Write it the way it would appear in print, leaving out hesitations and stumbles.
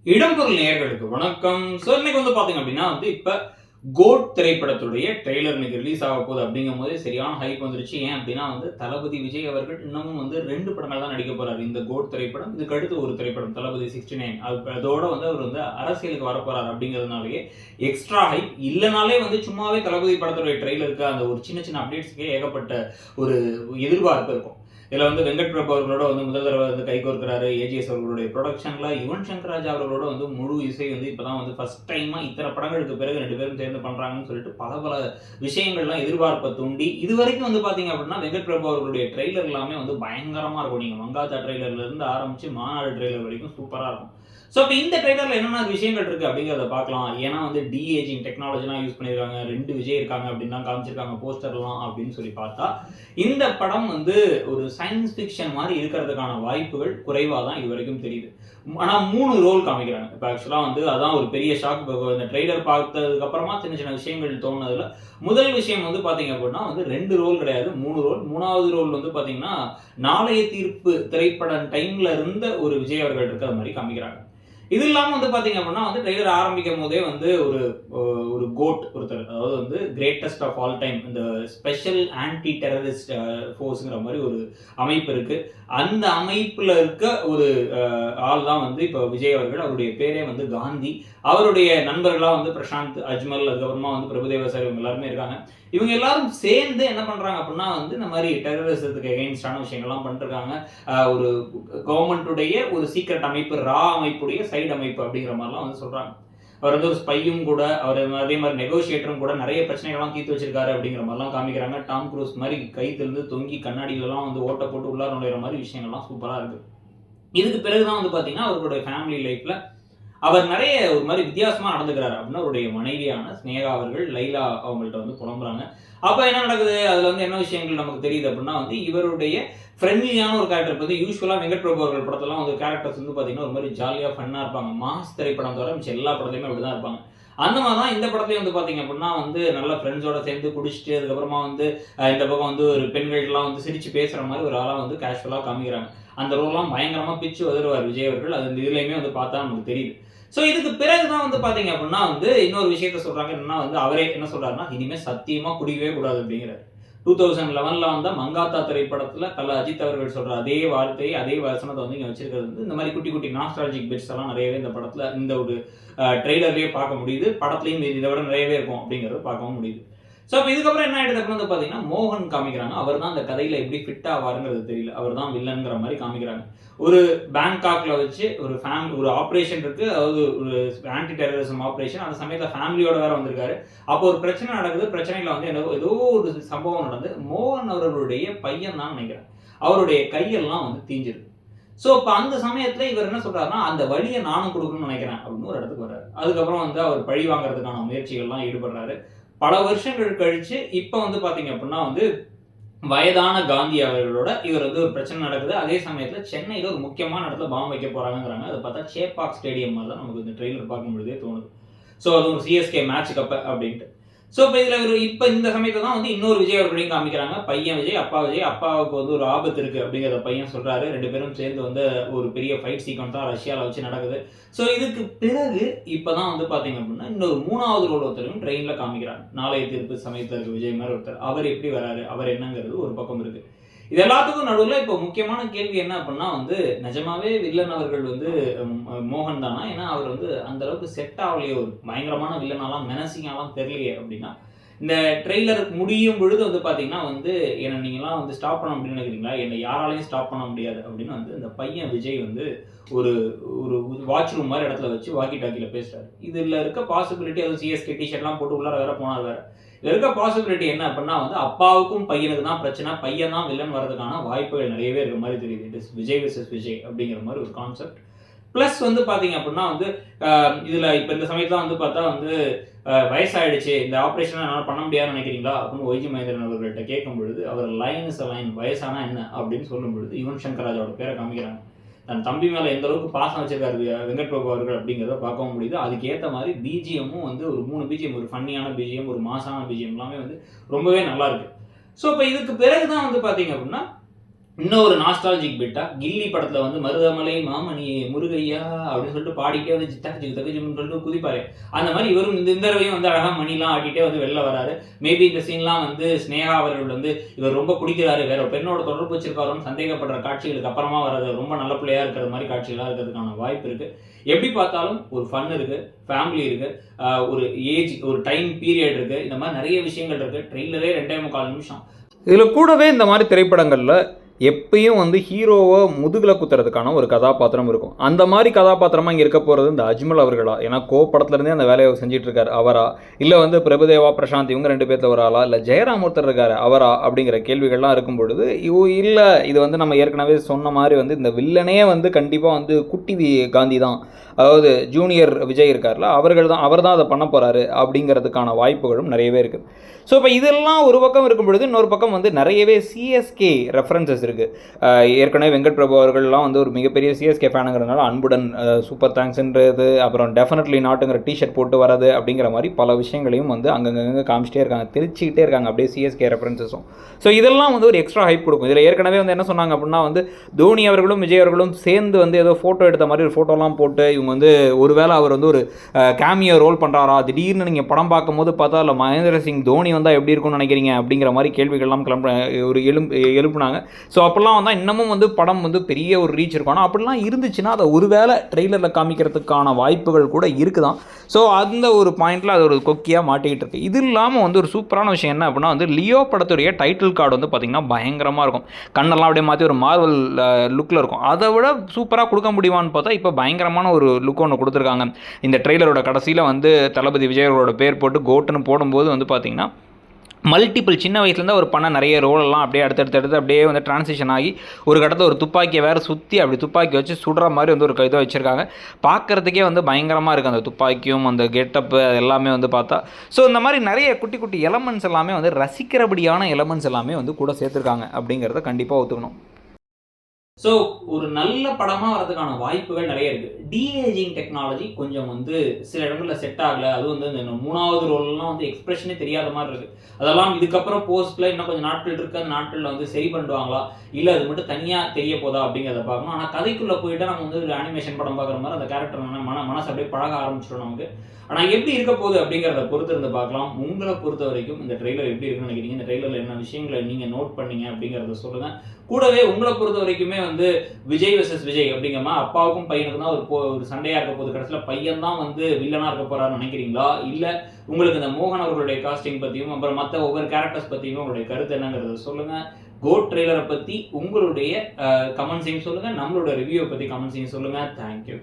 இடம்பொருள் நேயர்களுக்கு வணக்கம். ஸோ இன்னைக்கு பார்த்தீங்க அப்படின்னா இப்ப கோட் திரைப்படத்துடைய ட்ரெய்லர் இன்னைக்கு ரிலீஸ் ஆக போகுது அப்படிங்கும்போதே சரியான ஹைப் வந்துருச்சு. ஏன் அப்படின்னா தளபதி விஜய் அவர்கள் இன்னமும் 2 படங்கள் தான் நடிக்க போறாரு. இந்த கோட் திரைப்படம், இதுக்கு அடுத்து ஒரு திரைப்படம் தளபதி 69 அதோட அவர் அரசியலுக்கு வரப்போறாரு அப்படிங்கிறதுனாலேயே எக்ஸ்ட்ரா ஹைப். இல்லனாலே சும்மாவே தளபதி படத்துடைய ட்ரெய்லருக்கு அந்த ஒரு சின்ன சின்ன அப்டேட்ஸ்க்கே ஏகப்பட்ட ஒரு எதிர்பார்ப்பு இருக்கும். இதில் வெங்கட் பிரபு அவர்களோட முதல் தடவை கைகோர்க்கிறாரு. ஏஜிஎஸ் அவர்களுடைய ப்ரொடக்ஷன்ல யுவன் சங்கர் ராஜா அவர்களோட முழு இசை இப்பதான் ஃபர்ஸ்ட் டைமா இத்தனை படங்களுக்கு பிறகு 2 பேரும் சேர்ந்து பண்றாங்கன்னு சொல்லிட்டு பல பல விஷயங்கள்லாம் எதிர்பார்ப்பை தூண்டி இது வரைக்கும் பாத்தீங்க அப்படின்னா வெங்கட் பிரபு அவர்களுடைய ட்ரெய்லர் எல்லாமே பயங்கரமா இருக்கும். நீங்க மங்காத்தா ட்ரெய்லர்ல இருந்து ஆரம்பிச்சு மாநாடு ட்ரெய்லர் வரைக்கும் சூப்பரா இருக்கும். ஸோ இப்போ இந்த ட்ரெய்லரில் என்னென்ன விஷயங்கள் இருக்குது அப்படிங்கிறத பார்க்கலாம். ஏன்னா டிஏஜிங் டெக்னாலஜிலாம் யூஸ் பண்ணியிருக்காங்க. 2 விஜய் இருக்காங்க அப்படின்னு தான் காமிச்சிருக்காங்க போஸ்டர்லாம் அப்படின்னு சொல்லி பார்த்தா இந்த படம் ஒரு சயின்ஸ் ஃபிக்ஷன் மாதிரி இருக்கிறதுக்கான வாய்ப்புகள் குறைவாக தான் இது வரைக்கும் தெரியுது. ஆனால் 3 ரோல் காமிக்கிறாங்க. இப்போ ஆக்சுவலாக அதான் ஒரு பெரிய ஷாக். இந்த ட்ரெய்லர் பார்த்ததுக்கு அப்புறமா சின்ன சின்ன விஷயங்கள் தோணுனதுல முதல் விஷயம் பார்த்தீங்க அப்படின்னா 2 ரோல் கிடையாது, 3 ரோல். 3வது ரோல் பார்த்தீங்கன்னா நாளைய தீர்ப்பு திரைப்பட டைம்ல இருந்த ஒரு விஜய் அவர்கள் இருக்கிற மாதிரி காமிக்கிறாங்க. இது இல்லாம பாத்தீங்க அப்படின்னா ட்ரெய்லர் ஆரம்பிக்கும் போதே ஒரு கோட் ஒருத்தர், அதாவது கிரேட்டஸ்ட் ஆஃப் ஆல் டைம், இந்த ஸ்பெஷல் ஆன்டி டெரரிஸ்ட் ஃபோர்ஸ்ங்கிற மாதிரி ஒரு அமைப்பு இருக்கு. அந்த அமைப்புல இருக்க ஒரு ஆள் தான் இப்போ விஜய் அவர்கள். அவருடைய பேரே காந்தி. அவருடைய நண்பர்களா பிரசாந்த், அஜ்மல், அதுக்கப்புறமா பிரபுதேவா சார், இவங்க எல்லாருமே இருக்காங்க. இவங்க எல்லாரும் சேர்ந்து என்ன பண்றாங்க அப்படின்னா இந்த மாதிரி டெரரிசத்துக்கு எகெயின்ஸ்டான விஷயங்கள்லாம் பண்ணிருக்காங்க. ஒரு கவர்மெண்ட்டுடைய ஒரு சீக்ரெட் அமைப்பு, ரா அமைப்புடைய சைடு அமைப்பு அப்படிங்கிற மாதிரிலாம் சொல்றாங்க. அவர் ஒரு ஸ்பையும் கூட, அவர் அதே மாதிரி நெகோசியேட்டரும் கூட நிறைய பிரச்சனைகள்லாம் தீர்த்து வச்சிருக்காரு அப்படிங்கிற மாதிரிலாம் காமிக்கிறாங்க. டாம் க்ரூஸ் மாதிரி கைத்திலிருந்து தொங்கி கண்ணாடியிலலாம் ஓட்ட போட்டு உள்ளார நுழையிற மாதிரி விஷயங்கள்லாம் சூப்பரா இருக்கு. இதுக்கு பிறகுதான் பாத்தீங்கன்னா அவர்களுடைய ஃபேமிலி லைஃப்ல அவர் நிறைய ஒரு மாதிரி வித்தியாசமா நடந்துக்கிறாரு அப்படின்னு அவருடைய மனைவியான ஸ்னேகா அவர்கள் லைலா அவங்கள்ட்ட புலம்புறாங்க. அப்ப என்ன நடக்குது, அதுல என்ன விஷயங்கள் நமக்கு தெரியுது அப்படின்னா இவருடைய ஃப்ரெண்ட்லியான ஒரு கேரக்டர். யூஸ்வலா வெங்கட் பிரபு அவர்கள் படத்தெல்லாம் கேரக்டர்ஸ் பாத்தீங்கன்னா ஒரு மாதிரி ஜாலியா ஃபன்னா இருப்பாங்க. மாஸ் திரைப்படம் தவிர மிச்சம் எல்லா படத்தையுமே அப்படிதான் இருப்பாங்க. அந்த மாதிரி தான் இந்த படத்துலயும் பாத்தீங்க அப்படின்னா நல்ல ஃப்ரெண்ட்ஸோட சேர்ந்து குடிச்சிட்டு அதுக்கப்புறமா இந்த பக்கம் ஒரு பெண்கள்லாம் சிரிச்சு பேசுற மாதிரி ஒரு ஆளா கேஷுவலா காமிக்கிறாங்க. அந்த ரோல்லாம் பயங்கரமா பிச்சு உதறுவார் விஜய் அவர்கள். அது இதுலயுமே பார்த்தா நமக்கு தெரியுது. ஸோ இதுக்கு பிறகுதான் பாத்தீங்க அப்படின்னா இன்னொரு விஷயத்த சொல்றாங்க. என்னன்னா அவரே என்ன சொல்றாருன்னா இனிமே சத்தியமா குடிக்கவே கூடாது அப்படிங்கிறார். 2011 வந்த மங்காத்தா திரைப்படத்துல தல அஜித் அவர்கள் சொல்ற அதே வார்த்தையை, அதே வசனத்தை இங்க வச்சிருக்கிறது இந்த மாதிரி குட்டி குட்டி நாஸ்டாலஜிக் பிட்ஸ் எல்லாம் நிறையவே இந்த படத்துல இந்த ஒரு ட்ரெய்லர்லயே பார்க்க முடியுது. படத்துலயும் இதை விட நிறையவே இருக்கும் அப்படிங்கறத பார்க்கவும் முடியுது. ஸோ அப்போ இதுக்கப்புறம் என்ன ஆயிடுது அப்படின்னு பார்த்தீங்கன்னா மோகன் காமிக்கிறாங்க. அவர் தான் அந்த கதையில எப்படி ஃபிட் ஆவாருங்கிறது தெரியல. அவர் தான் வில்லன்ங்கிற மாதிரி காமிக்கிறாங்க. ஒரு பேங்காக்ல வச்சு ஒரு ஆப்ரேஷன் இருக்கு, அதாவது ஒரு ஆன்டி டெரரிசம் ஆப்ரேஷன். அந்த சமயத்தில் ஃபேமிலியோட வேற வந்திருக்காரு. அப்போ ஒரு பிரச்சனை நடக்குது. பிரச்சனையில ஏதோ ஒரு சம்பவம் நடந்து மோகன் அவர்களுடைய பையன் தான் நினைக்கிறேன், அவருடைய கையெல்லாம் தீஞ்சிருக்கு. ஸோ இப்போ அந்த சமயத்தில் இவர் என்ன சொல்றாருன்னா அந்த வழியை நானும் கொடுக்கணும்னு நினைக்கிறேன் அப்படின்னு ஒரு இடத்துக்கு வர்றாரு. அதுக்கப்புறம் அவர் பழி வாங்குறதுக்கான முயற்சிகள்லாம் ஈடுபடுறாரு. பல வருஷங்கள் கழிச்சு இப்ப பாத்தீங்க அப்படின்னா வயதான காந்தி அவர்களோட இவர் ஒரு பிரச்சனை நடக்குது. அதே சமயத்துல சென்னையில ஒரு முக்கியமான இடத்துல பாம்பு வைக்க போறாங்கிறாங்க. அதை பார்த்தா சேப்பாக் ஸ்டேடியம் மாதிரி தான் நமக்கு இந்த ட்ரெய்லர் பார்க்கும் பொழுதே தோணுது. ஸோ அது ஒரு சிஎஸ்கே மேட்ச் கப் அப்படின்ட்டு. ஸோ இப்போ இதில் இப்போ இந்த சமயத்தை தான் இன்னொரு விஜய் அவர்களையும் காமிக்கிறாங்க. பையன் விஜய், அப்பா விஜய். அப்பாவுக்கு ஒரு ஆபத்து இருக்குது அப்படிங்கிறத பையன் சொல்கிறாரு. 2 பேரும் சேர்ந்து ஒரு பெரிய ஃபைட் சீக்வன்ஸ் தான் ரஷ்யாவில் வச்சு நடக்குது. ஸோ இதுக்கு பிறகு இப்போ தான் பார்த்தீங்க அப்படின்னா இன்னொரு 3வது ரோல் ஒருத்தரும் ட்ரெயினில் காமிக்கிறாங்க. நாளைய தீர்ப்பு சமயத்தில் இருக்க விஜய் மாதிரி ஒருத்தர். அவர் எப்படி வராரு, அவர் என்னங்கிறது ஒரு பக்கம் இருக்குது. இது எல்லாத்துக்கும் நடுவில் இப்போ முக்கியமான கேள்வி என்ன அப்படின்னா நிஜமாவே வில்லன் அவர்கள் மோகன் தானா? ஏன்னா அவர் அந்த அளவுக்கு செட் ஆகலையே, ஒரு பயங்கரமான வில்லனாலாம் மெனசிங்காலாம் தெரியலையே அப்படின்னா. இந்த ட்ரெய்லர் முடியும் பொழுது பார்த்தீங்கன்னா என்னை நீங்களாம் ஸ்டாப் பண்ண முடியும்னு நினைக்கிறீங்களா? என்னை யாராலையும் ஸ்டாப் பண்ண முடியாது அப்படின்னு இந்த பையன் விஜய் ஒரு ஒரு வாட்ச் ரூம் மாதிரி இடத்துல வச்சு வாக்கி டாக்கியில் பேசுறாரு. இதில் இருக்க பாசிபிலிட்டி, அது சிஎஸ்கே டிஷர்ட்லாம் போட்டு உள்ளார வேற போனார் வேற. இதில் இருக்க பாசிபிலிட்டி என்ன அப்படின்னா அப்பாவுக்கும் பையனுக்கு தான் பிரச்சனை, பையன் தான் வில்லன் வரதுக்கான வாய்ப்புகள் நிறையவே இருக்க மாதிரி தெரியுது. It is Vijay versus Vijay அப்படிங்கிற மாதிரி ஒரு கான்செப்ட். பிளஸ் பார்த்தீங்க அப்படின்னா இதுல இப்போ இந்த சமயத்தில் பார்த்தா வயசாயிடுச்சு, இந்த ஆப்ரேஷன் என்னால் பண்ண முடியாதுன்னு நினைக்கிறீங்களா அப்படின்னு ஒய்ஜி மகேந்திரன் அவர்கள்ட்ட கேட்கும் பொழுது அவர் லைன் இஸ் அ லைன், வயசானா என்ன அப்படின்னு சொல்லும் பொழுது யுவன் சங்கர் ராஜாவோட பேரை காமிக்கிறாங்க. தன் தம்பி மேலே எந்த அளவுக்கு பாசம் வச்சிருக்காரு வெங்கட் பிரபு அவர்கள் அப்படிங்கிறத பார்க்கவும் முடியுது. அதுக்கு ஏற்ற மாதிரி பிஜிஎம்மும் ஒரு 3 பிஜிஎம், ஒரு ஃபன்னியான பிஜிஎம், ஒரு மாசான பிஜிஎம் எல்லாமே ரொம்பவே நல்லா இருக்கு. ஸோ இப்போ இதுக்கு பிறகுதான் பார்த்தீங்க அப்படின்னா இன்னொரு நாஸ்டாலஜிக் பிட்டா கில்லி படத்துல வந்து மருதமலை மாமணி முருகையா அப்படின்னு சொல்லிட்டு பாடிட்டே வந்து தகச்சு தகச்சுன்னு சொல்லிட்டு குதிப்பாரு. அந்த மாதிரி இவரும் இந்த தடவையும் வந்து அழகா மணிலாம் ஆட்டிட்டே வந்து வெளில வராரு. மேபி இந்த சீன்லாம் வந்து ஸ்னேகா அவர்கள் வந்து இவர் ரொம்ப குடிக்கிறாரு, வேற ஒரு பெண்ணோட தொடர்பு வச்சிருக்காருன்னு சந்தேகப்படுற காட்சிகளுக்கு அப்புறமா வர்றது ரொம்ப நல்ல பிள்ளையா இருக்கிற மாதிரி காட்சிகளாக இருக்கிறதுக்கான வாய்ப்பு இருக்கு. எப்படி பார்த்தாலும் ஒரு ஃபன் இருக்கு, ஃபேமிலி இருக்கு, ஒரு ஏஜ் ஒரு டைம் பீரியட் இருக்கு, இந்த மாதிரி நிறைய விஷயங்கள் இருக்கு. ட்ரெய்லரே 2.25 நிமிஷம். இதில் கூடவே இந்த மாதிரி திரைப்படங்களில் எப்பயும் வந்து ஹீரோவை முதுகில் குத்துறதுக்கான ஒரு கதாபாத்திரம் இருக்கும். அந்த மாதிரி கதாபாத்திரமாக இங்கே இருக்க போகிறது இந்த அஜ்மல் அவர்களா? ஏன்னா படத்துலேருந்தே அந்த வேலையை செஞ்சுட்டு இருக்காரு அவரா, இல்லை வந்து பிரபுதேவா பிரசாந்த் இவங்க 2 பேர்த்துல ஒரு ஆளா, இல்லை ஜெயராம் ஒருத்தர் இருக்காரு அவரா அப்படிங்கிற கேள்விகள்லாம் இருக்கும் பொழுது இல்லை இது வந்து நம்ம ஏற்கனவே சொன்ன மாதிரி வந்து இந்த வில்லனே வந்து கண்டிப்பாக வந்து குட்டி காந்தி தான், அதாவது ஜூனியர் விஜய் இருக்கார்ல அவர் தான் அதை பண்ண போகிறாரு அப்படிங்கிறதுக்கான வாய்ப்புகளும் நிறையவே இருக்குது. ஸோ இப்போ இதெல்லாம் ஒரு பக்கம் இருக்கும் பொழுது இன்னொரு பக்கம் வந்து நிறையவே சிஎஸ்கே ரெஃபரன்சஸ் இருக்குது. ஏற்கனவே வெங்கட் பிரபு அவர்கள்லாம் வந்து ஒரு மிகப்பெரிய சிஎஸ்கே ஃபேனுங்கிறதுனால அன்புடன் சூப்பர் தேங்க்ஸ்ன்றது, அப்புறம் டெஃபினெட்லி நாட்டுங்கிற டிஷர்ட் போட்டு வரது அப்படிங்கிற மாதிரி பல விஷயங்களையும் வந்து அங்கங்கே காமிச்சிட்டே இருக்காங்க, தெரிச்சிக்கிட்டே இருக்காங்க அப்படியே சிஎஸ்கே ரெஃபரன்சஸும். ஸோ இதெல்லாம் வந்து ஒரு எக்ஸ்ட்ரா ஹைப் கொடுக்கும். இதில் ஏற்கனவே வந்து என்ன சொன்னாங்க அப்படின்னா வந்து தோனி அவர்களும் விஜய் அவர்களும் சேர்ந்து வந்து ஏதோ ஃபோட்டோ எடுத்த மாதிரி ஒரு ஃபோட்டோலாம் போட்டு இவங்க வந்து ஒருவேளை அவர் வந்து ஒரு கேமியோ ரோல் பண்ணுறாரா, திடீர்னு நீங்கள் படம் பார்க்கும்போது பார்த்தா இல்லை மகேந்திர சிங் தோனி வந்தால் எப்படி இருக்கும்னு நினைக்கிறீங்க அப்படிங்கிற மாதிரி கேள்விகள்லாம் ஒரு எழுப்புனாங்க. ஸோ அப்படிலாம் வந்தால் இன்னமும் வந்து படம் வந்து பெரிய ஒரு ரீச் இருக்கும். ஆனால் அப்படிலாம் இருந்துச்சுன்னா அதை ஒருவேளை ட்ரெய்லரில் காமிக்கிறதுக்கான வாய்ப்புகள் கூட இருக்குதான். ஸோ அந்த ஒரு பாயிண்டில் அது ஒரு கொக்கியாக மாட்டிக்கிட்டு இருக்குது. இது இல்லாமல் வந்து ஒரு சூப்பரான விஷயம் என்ன அப்படின்னா வந்து லியோ படத்துடைய டைட்டில் கார்டு வந்து பார்த்திங்கன்னா பயங்கரமாக இருக்கும். கண்ணெல்லாம் அப்படியே மாற்றி ஒரு மார்வல் லுக்கில் இருக்கும். அதை விட சூப்பராக கொடுக்க முடியுமான்னு பார்த்தா இப்போ பயங்கரமான ஒரு லுக் ஒன்று கொடுத்துருக்காங்க. இந்த ட்ரெய்லரோட கடைசியில் வந்து தளபதி விஜயோட பேர் போட்டு கோட்டுன்னு போடும்போது வந்து பார்த்திங்கன்னா மல்டிபிள் சின்ன வயசுலேருந்து அவர் பண்ண நிறைய ரோலெல்லாம் அப்படியே அடுத்தடுத்து அப்படியே வந்து டிரான்சிஷன் ஆகி ஒரு கட்டத்தில் ஒரு துப்பாக்கியை வேறு சுற்றி அப்படி துப்பாக்கி வச்சு சுடுற மாதிரி வந்து ஒரு இதை வச்சுருக்காங்க. பார்க்குறதுக்கே வந்து பயங்கரமாக இருக்குது அந்த துப்பாக்கியும் அந்த கெட்டப்பு அது எல்லாமே வந்து பார்த்தா. ஸோ இந்த மாதிரி நிறைய குட்டி குட்டி எலமெண்ட்ஸ் எல்லாமே வந்து ரசிக்கிறபடியான எலமெண்ட்ஸ் எல்லாமே வந்து கூட சேர்த்துருக்காங்க அப்படிங்கிறத கண்டிப்பாக ஒத்துக்கணும். ஸோ ஒரு நல்ல படமாக வரதுக்கான வாய்ப்புகள் நிறைய இருக்குது. டிஏஜிங் டெக்னாலஜி கொஞ்சம் வந்து சில இடங்களில் செட் ஆகலை. அதுவும் வந்து இந்த 3வது ரோல்லாம் வந்து எக்ஸ்பிரஷனே தெரியாத மாதிரி இருக்குது. அதெல்லாம் இதுக்கப்புறம் போஸ்ட்டில் இன்னும் கொஞ்சம் நாட்கள் இருக்குது, அந்த நாட்களில் வந்து சரி பண்ணுவாங்களா, இல்லை அது மட்டும் தனியாக தெரிய போதா அப்படிங்கிறத பார்க்கணும். ஆனால் கதைக்குள்ளே போயிட்டால் நம்ம வந்து ஒரு அனிமேஷன் படம் பார்க்குற மாதிரி அந்த கேரக்டர் மனசு அப்படியே பழக ஆரம்பிச்சிடும் நமக்கு. ஆனால் எப்படி இருக்க போகுது அப்படிங்கிறத பொறுத்து இருந்து பார்க்கலாம். உங்களை பொறுத்த வரைக்கும் இந்த ட்ரெய்லர் எப்படி இருக்குன்னு நினைக்கிறீங்க? இந்த ட்ரெய்லரில் என்ன விஷயங்களை நீங்கள் நோட் பண்ணீங்க அப்படிங்கிறத சொல்லுங்கள். கூடவே உங்களை பொறுத்த வரைக்குமே வந்து விஜய் வெர்சஸ் விஜய் அப்படிங்கிற அப்பாவுக்கும் பையனுக்கும் தான் ஒரு சண்டையாக இருக்க போகுது. கடைசியில் பையன் தான் வந்து வில்லனாக இருக்க போகிறான்னு நினைக்கிறீங்களா? இல்லை உங்களுக்கு இந்த மோகன் அவர்களுடைய காஸ்டிங் பற்றியும் அப்புறம் மற்ற ஒவ்வொரு கேரக்டர்ஸ் பற்றியும் உங்களுடைய கருத்து என்னங்கிறத சொல்லுங்கள். கோட் ட்ரெய்லரை பற்றி உங்களுடைய கமெண்ட்ஸையும் சொல்லுங்கள். நம்மளோட ரிவ்யூவை பற்றி கமெண்ட்ஸையும் சொல்லுங்கள். தேங்க்யூ.